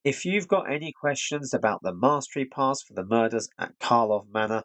If you've got any questions about the Mastery Pass for the murders at Karlov Manor,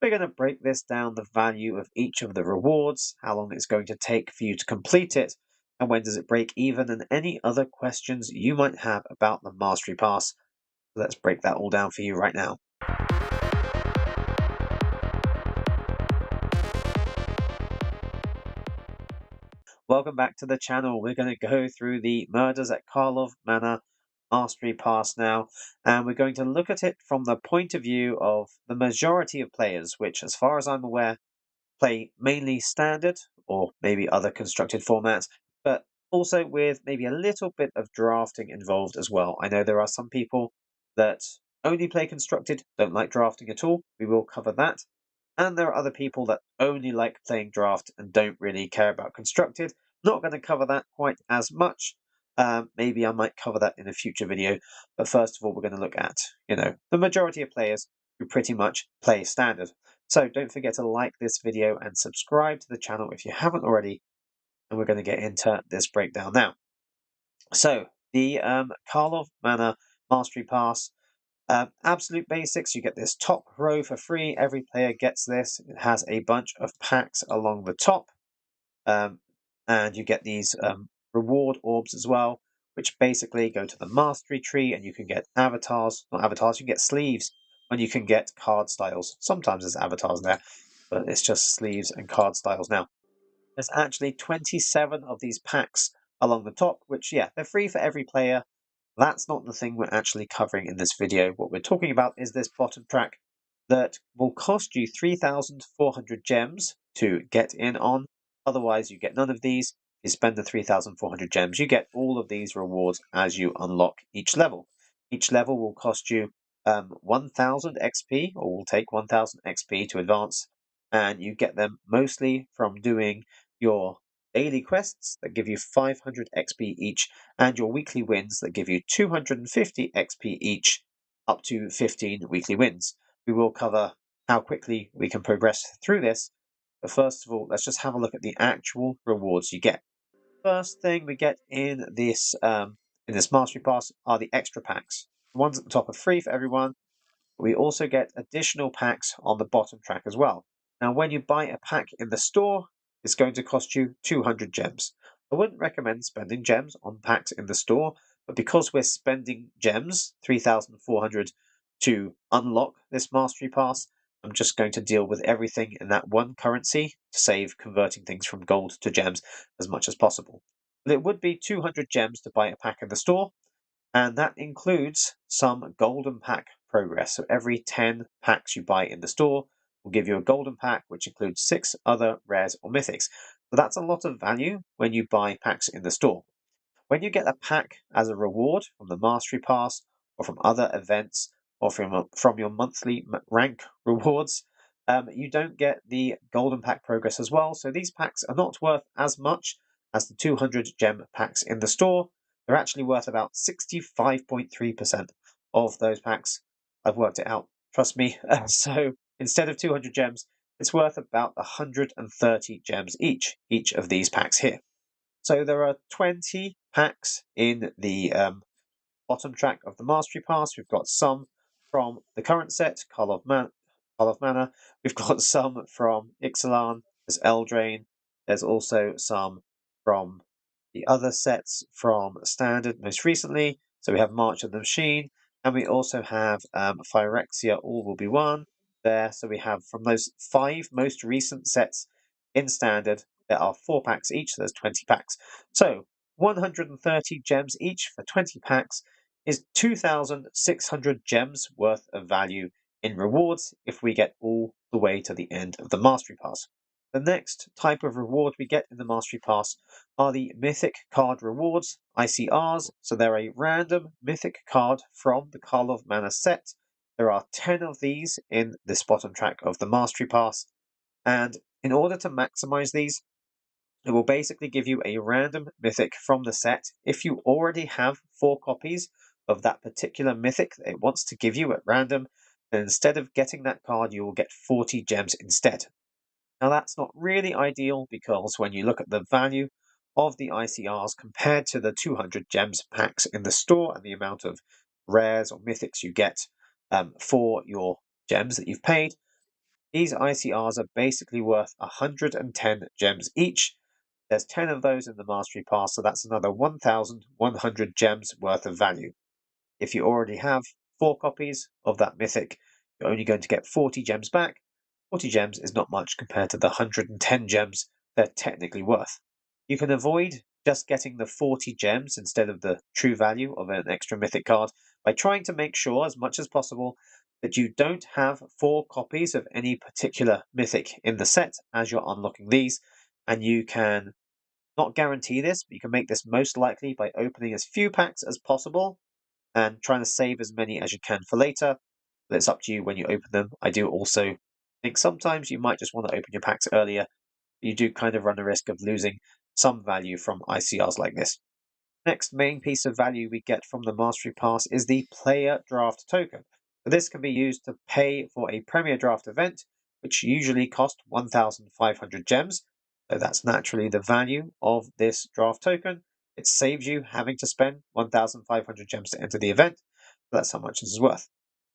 we're going to break this down, the value of each of the rewards, how long it's going to take for you to complete it, and when does it break even, and any other questions you might have about the Mastery Pass. Let's break that all down for you right now. Welcome back to the channel. We're going to go through the murders at Karlov Manor Mastery Pass now, and we're going to look at it from the point of view of the majority of players, which, as far as I'm aware, play mainly standard or maybe other constructed formats, but also with maybe a little bit of drafting involved as well. I know there are some people that only play constructed, don't like drafting at all. We will cover that. And there are other people that only like playing draft and don't really care about constructed. Not going to cover that quite as much. Maybe I might cover that in a future video. But first of all, we're going to look at, the majority of players who pretty much play standard. So don't forget to like this video and subscribe to the channel if you haven't already. And we're going to get into this breakdown now. So the Karlov Manor Mastery Pass. Absolute basics, you get this top row for free. Every player gets this. It has a bunch of packs along the top. And you get these reward orbs as well, which basically go to the mastery tree, and you can get avatars, not avatars, you can get sleeves, and you can get card styles. Sometimes there's avatars there, but it's just sleeves and card styles now. There's actually 27 of these packs along the top, which, yeah, they're free for every player. That's not the thing we're actually covering in this video. What we're talking about is this bottom track that will cost you 3,400 gems to get in on. Otherwise, you get none of these. You spend the 3,400 gems, you get all of these rewards as you unlock each level. Each level will cost you 1,000 XP, or will take 1,000 XP to advance, and you get them mostly from doing your daily quests that give you 500 XP each, and your weekly wins that give you 250 XP each, up to 15 weekly wins. We will cover how quickly we can progress through this, but first of all, let's just have a look at the actual rewards you get. First thing we get in this Mastery Pass are the extra packs. The ones at the top are free for everyone. We also get additional packs on the bottom track as well. Now, when you buy a pack in the store, it's going to cost you 200 gems. I wouldn't recommend spending gems on packs in the store, but because we're spending gems, 3,400, to unlock this Mastery Pass, I'm just going to deal with everything in that one currency to save converting things from gold to gems as much as possible. But it would be 200 gems to buy a pack in the store, and that includes some golden pack progress. So every 10 packs you buy in the store will give you a golden pack, which includes 6 other rares or mythics. So that's a lot of value when you buy packs in the store. When you get a pack as a reward from the Mastery Pass, or from other events, or from your monthly rank rewards, you don't get the golden pack progress as well. So these packs are not worth as much as the 200 gem packs in the store. They're actually worth about 65.3% of those packs. I've worked it out, trust me. So instead of 200 gems, it's worth about 130 gems each of these packs here. So there are 20 packs in the bottom track of the Mastery Pass. We've got some from the current set, Karlov Manor. We've got some from Ixalan, there's Eldraine. There's also some from the other sets from Standard most recently. So we have March of the Machine, and we also have Phyrexia, All Will Be One there. So we have from those 5 most recent sets in Standard, there are 4 packs each, so there's 20 packs. So 130 gems each for 20 packs is 2,600 gems worth of value in rewards if we get all the way to the end of the Mastery Pass. The next type of reward we get in the Mastery Pass are the Mythic Card Rewards, ICRs. So they're a random Mythic card from the Karlov Manor set. There are 10 of these in this bottom track of the Mastery Pass. And in order to maximize these, it will basically give you a random mythic from the set. If you already have 4 copies of that particular mythic that it wants to give you at random, then instead of getting that card, you will get 40 gems instead. Now that's not really ideal, because when you look at the value of the ICRs compared to the 200 gems packs in the store and the amount of rares or mythics you get for your gems that you've paid. These ICRs are basically worth 110 gems each. There's 10 of those in the Mastery Pass, so that's another 1,100 gems worth of value. If you already have 4 copies of that mythic, you're only going to get 40 gems back. 40 gems is not much compared to the 110 gems they're technically worth. You can avoid just getting the 40 gems instead of the true value of an extra mythic card by trying to make sure as much as possible that you don't have 4 copies of any particular mythic in the set as you're unlocking these, and you can not guarantee this, but you can make this most likely by opening as few packs as possible and trying to save as many as you can for later. But it's up to you when you open them. I do also think sometimes you might just want to open your packs earlier. You do kind of run the risk of losing some value from ICRs like this. Next main piece of value we get from the Mastery Pass is the Player Draft Token. This can be used to pay for a Premier Draft event, which usually costs 1,500 gems. So that's naturally the value of this draft token. It saves you having to spend 1,500 gems to enter the event. That's how much this is worth.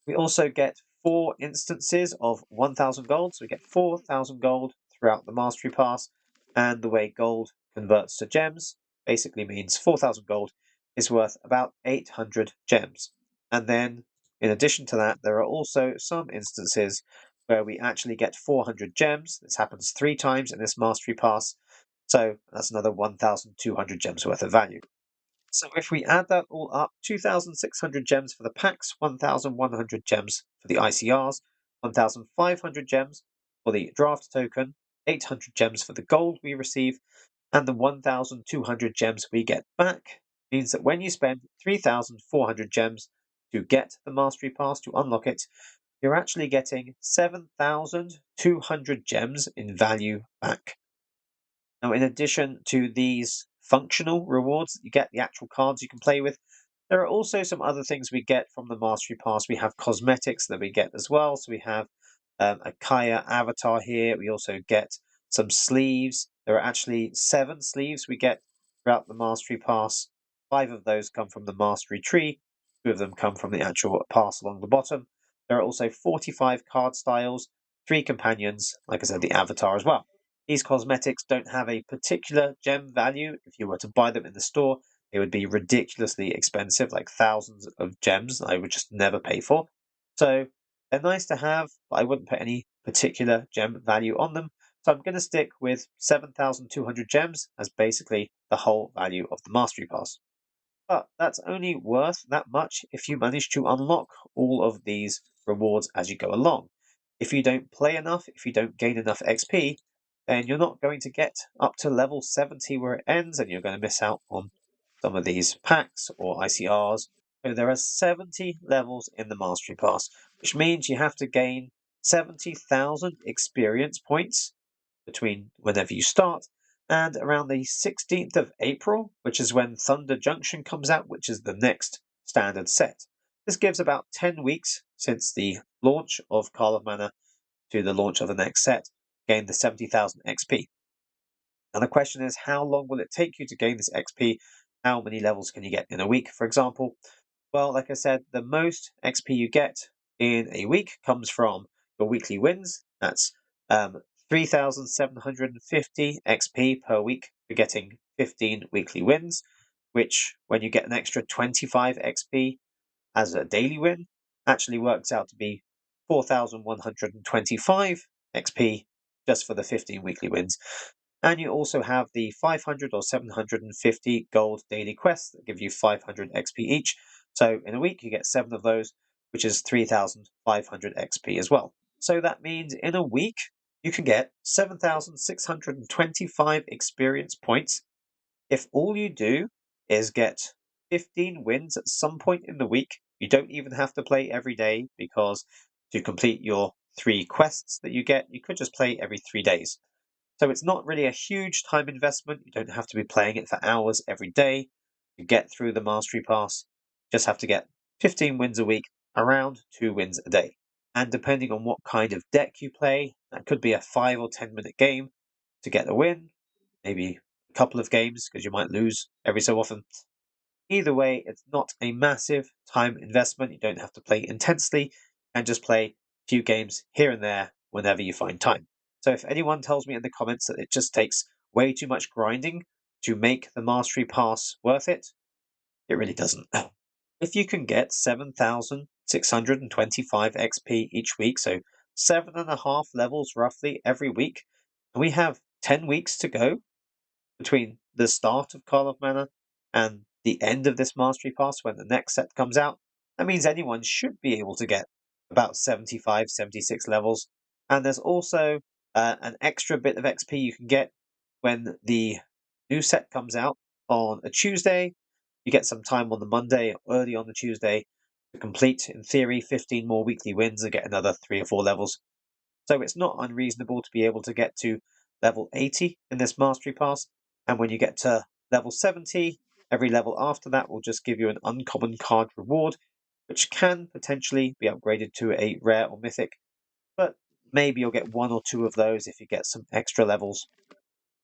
We also get 4 instances of 1,000 gold. So we get 4,000 gold throughout the Mastery Pass. And the way gold converts to gems basically means 4,000 gold is worth about 800 gems. And then, in addition to that, there are also some instances where we actually get 400 gems. This happens 3 times in this Mastery Pass. So that's another 1,200 gems worth of value. So if we add that all up, 2,600 gems for the packs, 1,100 gems for the ICRs, 1,500 gems for the draft token, 800 gems for the gold we receive, and the 1,200 gems we get back means that when you spend 3,400 gems to get the Mastery Pass to unlock it, you're actually getting 7,200 gems in value back. Now, in addition to these functional rewards, you get the actual cards you can play with. There are also some other things we get from the Mastery Pass. We have cosmetics that we get as well. So we have a Kaya avatar here. We also get some sleeves. There are actually 7 sleeves we get throughout the Mastery Pass. 5 of those come from the Mastery Tree. 2 of them come from the actual pass along the bottom. There are also 45 card styles, 3 companions, like I said, the avatar as well. These cosmetics don't have a particular gem value. If you were to buy them in the store, they would be ridiculously expensive, like thousands of gems I would just never pay for. So they're nice to have, but I wouldn't put any particular gem value on them. So I'm going to stick with 7,200 gems as basically the whole value of the Mastery Pass. But that's only worth that much if you manage to unlock all of these rewards as you go along. If you don't play enough, if you don't gain enough XP, then you're not going to get up to level 70 where it ends, and you're going to miss out on some of these packs or ICRs. So there are 70 levels in the Mastery Pass, which means you have to gain 70,000 experience points between whenever you start and around the 16th of April, which is when Thunder Junction comes out, which is the next standard set. This gives about 10 weeks since the launch of Karlov Manor to the launch of the next set, gain the 70,000 XP. And the question is, how long will it take you to gain this XP? How many levels can you get in a week, for example? Well, like I said, the most XP you get in a week comes from your weekly wins. That's 3,750 XP per week for getting 15 weekly wins, which, when you get an extra 25 XP as a daily win, actually works out to be 4,125 XP just for the 15 weekly wins. And you also have the 500 or 750 gold daily quests that give you 500 XP each. So in a week, you get 7 of those, which is 3,500 XP as well. So that means in a week, you can get 7,625 experience points if all you do is get 15 wins at some point in the week. You don't even have to play every day, because to complete your 3 quests that you get, you could just play every 3 days. So it's not really a huge time investment. You don't have to be playing it for hours every day to get through the Mastery Pass. You just have to get 15 wins a week, around 2 wins a day. And depending on what kind of deck you play, that could be a 5 or 10 minute game to get a win, maybe a couple of games because you might lose every so often. Either way, it's not a massive time investment. You don't have to play intensely and just play a few games here and there whenever you find time. So if anyone tells me in the comments that it just takes way too much grinding to make the Mastery Pass worth it, it really doesn't. If you can get 7,625 XP each week, so 7.5 levels roughly every week, and we have 10 weeks to go between the start of Karlov Manor and the end of this Mastery Pass when the next set comes out, that means anyone should be able to get about 75, 76 levels. And there's also an extra bit of XP you can get when the new set comes out on a Tuesday. You get some time on the Monday, early on the Tuesday, to complete, in theory, 15 more weekly wins and get another 3 or 4 levels. So it's not unreasonable to be able to get to level 80 in this Mastery Pass. And when you get to level 70, every level after that will just give you an uncommon card reward, which can potentially be upgraded to a rare or mythic. But maybe you'll get 1 or 2 of those if you get some extra levels.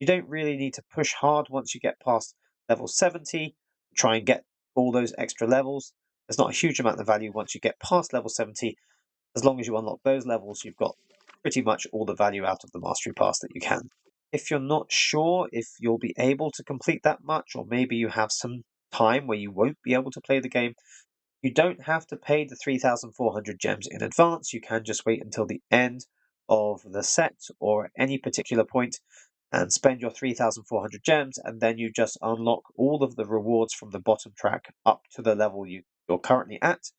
You don't really need to push hard once you get past level 70, try and get all those extra levels. There's not a huge amount of value once you get past level 70. As long as you unlock those levels, you've got pretty much all the value out of the Mastery Pass that you can. If you're not sure if you'll be able to complete that much, or maybe you have some time where you won't be able to play the game, you don't have to pay the 3,400 gems in advance. You can just wait until the end of the set or at any particular point and spend your 3,400 gems, and then you just unlock all of the rewards from the bottom track up to the level you're currently at,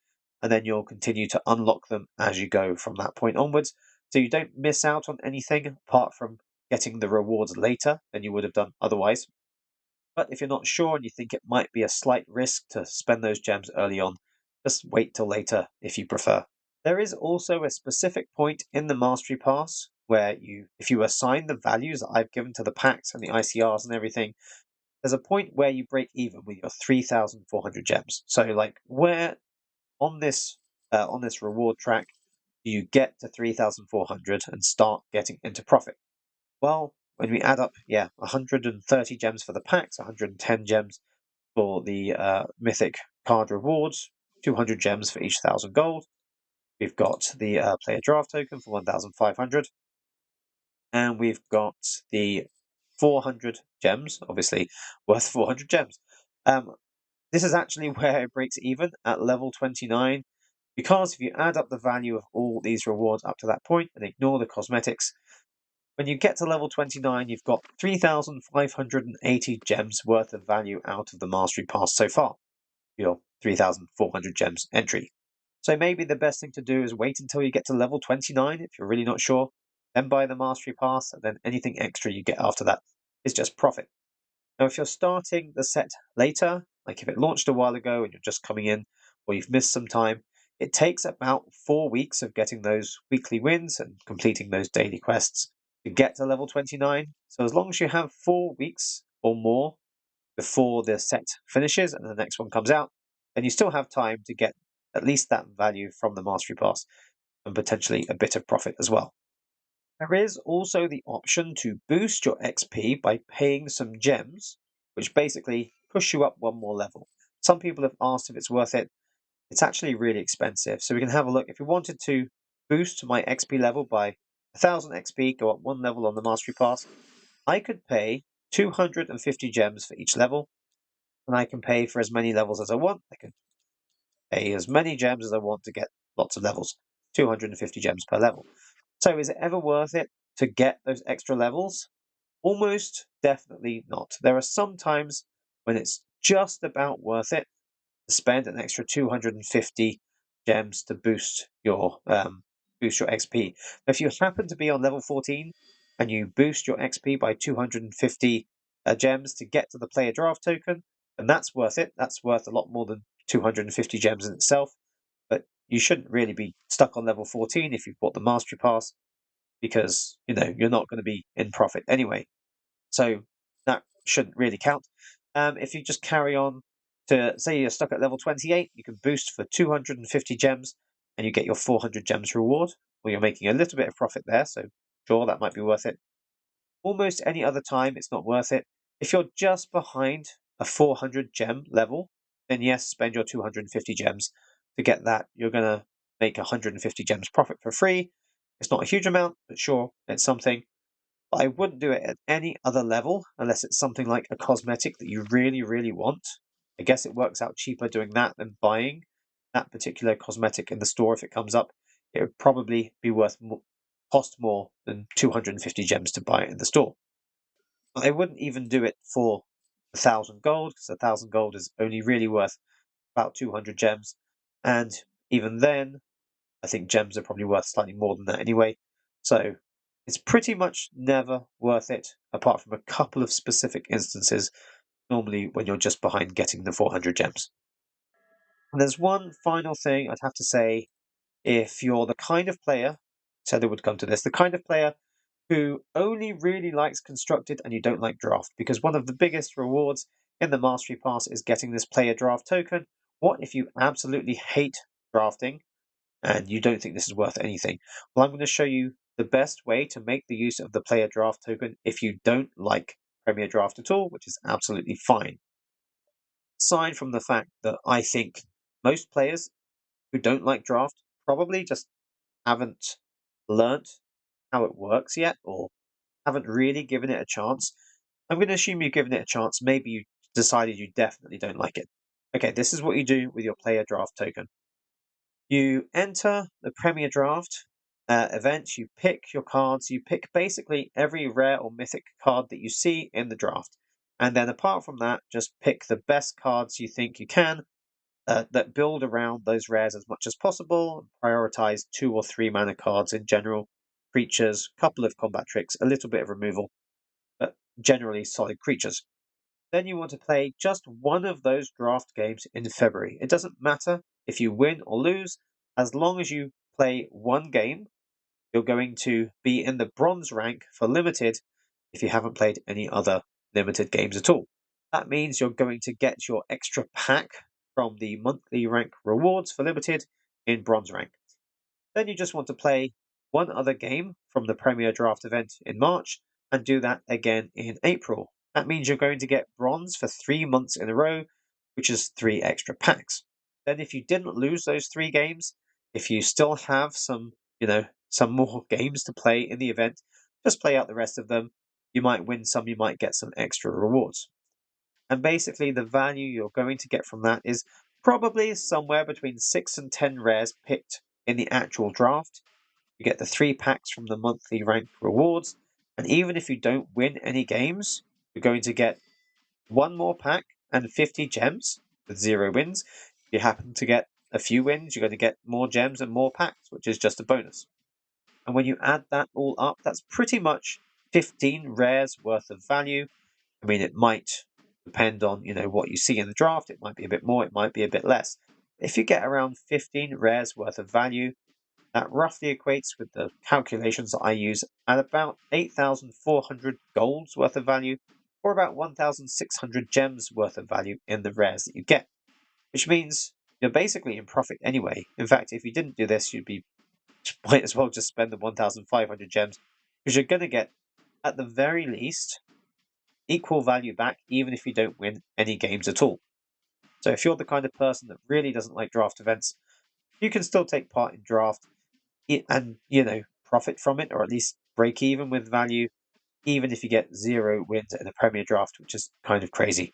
and then you'll continue to unlock them as you go from that point onwards. So you don't miss out on anything apart from getting the rewards later than you would have done otherwise. But if you're not sure and you think it might be a slight risk to spend those gems early on, just wait till later if you prefer. There is also a specific point in the Mastery Pass where if you assign the values that I've given to the packs and the ICRs and everything, there's a point where you break even with your 3,400 gems. So like where on this reward track do you get to 3,400 and start getting into profit? Well, when we add up, 130 gems for the packs, 110 gems for the mythic card rewards, 200 gems for each 1,000 gold. We've got the player draft token for 1,500. And we've got the 400 gems, obviously worth 400 gems. This is actually where it breaks even at level 29, because if you add up the value of all these rewards up to that point and ignore the cosmetics, when you get to level 29, you've got 3,580 gems worth of value out of the Mastery Pass so far, your 3,400 gems entry. So maybe the best thing to do is wait until you get to level 29 if you're really not sure, then buy the Mastery Pass, and then anything extra you get after that is just profit. Now, if you're starting the set later, like if it launched a while ago and you're just coming in, or you've missed some time, it takes about 4 weeks of getting those weekly wins and completing those daily quests to get to level 29. So as long as you have 4 weeks or more before the set finishes and the next one comes out, then you still have time to get at least that value from the Mastery Pass and potentially a bit of profit as well. There is also the option to boost your XP by paying some gems, which basically push you up one more level. Some people have asked if it's worth it. It's actually really expensive. So we can have a look. If we wanted to boost my XP level by 1,000 XP, go up one level on the Mastery Pass, I could pay 250 gems for each level, and I can pay for as many levels as I want. I can pay as many gems as I want to get lots of levels, 250 gems per level. So is it ever worth it to get those extra levels? Almost definitely not. There are some times when it's just about worth it to spend an extra 250 gems to boost your XP. If you happen to be on level 14 and you boost your XP by 250 gems to get to the player draft token, then that's worth it. That's worth a lot more than 250 gems in itself. But you shouldn't really be stuck on level 14 if you've bought the Mastery Pass, because you're not going to be in profit anyway. So that shouldn't really count. If you just carry on to, say you're stuck at level 28, you can boost for 250 gems and you get your 400 gems reward. Well, you're making a little bit of profit there, so sure, that might be worth it. Almost any other time, it's not worth it. If you're just behind a 400 gem level, then yes, spend your 250 gems to get that. You're going to make 150 gems profit for free. It's not a huge amount, but sure, it's something. But I wouldn't do it at any other level unless it's something like a cosmetic that you really, really want. I guess it works out cheaper doing that than buying that particular cosmetic in the store if it comes up. It would probably be cost more than 250 gems to buy it in the store. I wouldn't even do it for 1,000 gold, because 1,000 gold is only really worth about 200 gems. And even then, I think gems are probably worth slightly more than that anyway. So it's pretty much never worth it, apart from a couple of specific instances, normally when you're just behind getting the 400 gems. And there's one final thing I'd have to say. If you're the kind of player, said it would come to this, the kind of player who only really likes constructed and you don't like draft, because one of the biggest rewards in the Mastery Pass is getting this player draft token. What if you absolutely hate drafting and you don't think this is worth anything? Well, I'm going to show you the best way to make the use of the player draft token if you don't like Premier Draft at all, which is absolutely fine. Aside from the fact that I think most players who don't like draft probably just haven't learnt how it works yet, or haven't really given it a chance. I'm going to assume you've given it a chance. Maybe you decided you definitely don't like it. Okay, this is what you do with your player draft token. You enter the Premier Draft event, you pick your cards, you pick basically every rare or mythic card that you see in the draft. And then apart from that, just pick the best cards you think you can that build around those rares as much as possible. Prioritize 2 or 3 mana cards in general, creatures, couple of combat tricks, a little bit of removal, but generally solid creatures. Then you want to play just one of those draft games in February. It doesn't matter if you win or lose, as long as you play one game, you're going to be in the bronze rank for limited if you haven't played any other limited games at all. That means you're going to get your extra pack from the monthly rank rewards for limited in bronze rank. Then you just want to play one other game from the Premier Draft event in March and do that again in April. That means you're going to get bronze for 3 months in a row, which is 3 extra packs. Then if you didn't lose those 3 games, if you still have some more games to play in the event, just play out the rest of them. You might win some, you might get some extra rewards. And basically the value you're going to get from that is probably somewhere between 6 and 10 rares picked in the actual draft. You get the 3 packs from the monthly rank rewards, and even if you don't win any games, you're going to get 1 more pack and 50 gems with 0 wins. If you happen to get a few wins, you're going to get more gems and more packs, which is just a bonus. And when you add that all up, that's pretty much 15 rares worth of value. I mean, it might depend on what you see in the draft. It might be a bit more, it might be a bit less. If you get around 15 rares worth of value, that roughly equates with the calculations that I use at about 8,400 golds worth of value, or about 1,600 gems worth of value in the rares that you get, which means you're basically in profit anyway. In fact, if you didn't do this, might as well just spend the 1,500 gems, because you're going to get, at the very least, equal value back, even if you don't win any games at all. So if you're the kind of person that really doesn't like draft events, you can still take part in draft and profit from it, or at least break even with value, even if you get 0 wins in a Premier Draft, which is kind of crazy.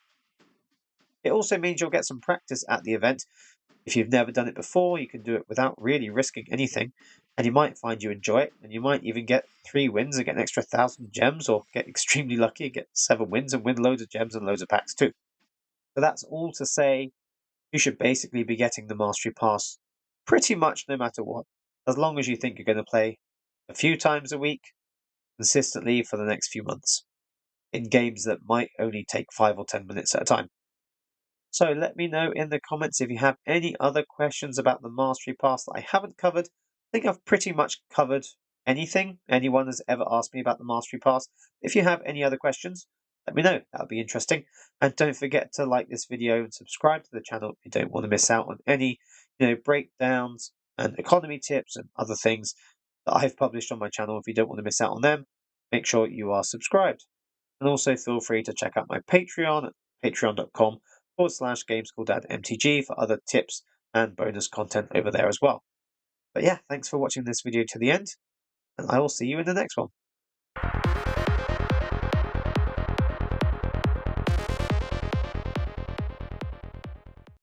It also means you'll get some practice at the event. If you've never done it before, you can do it without really risking anything, and you might find you enjoy it, and you might even get 3 wins and get an extra 1,000 gems, or get extremely lucky and get 7 wins and win loads of gems and loads of packs too. So that's all to say, you should basically be getting the Mastery Pass pretty much no matter what, as long as you think you're going to play a few times a week consistently for the next few months in games that might only take 5 or 10 minutes at a time. So let me know in the comments if you have any other questions about the Mastery Pass that I haven't covered. I think I've pretty much covered anything anyone has ever asked me about the Mastery Pass. If you have any other questions, let me know. That would be interesting. And don't forget to like this video and subscribe to the channel if you don't want to miss out on any breakdowns and economy tips and other things that I've published on my channel. If you don't want to miss out on them, make sure you are subscribed. And also feel free to check out my Patreon at patreon.com /GameSchoolDadMTG for other tips and bonus content over there as well. But yeah, thanks for watching this video to the end, and I will see you in the next one.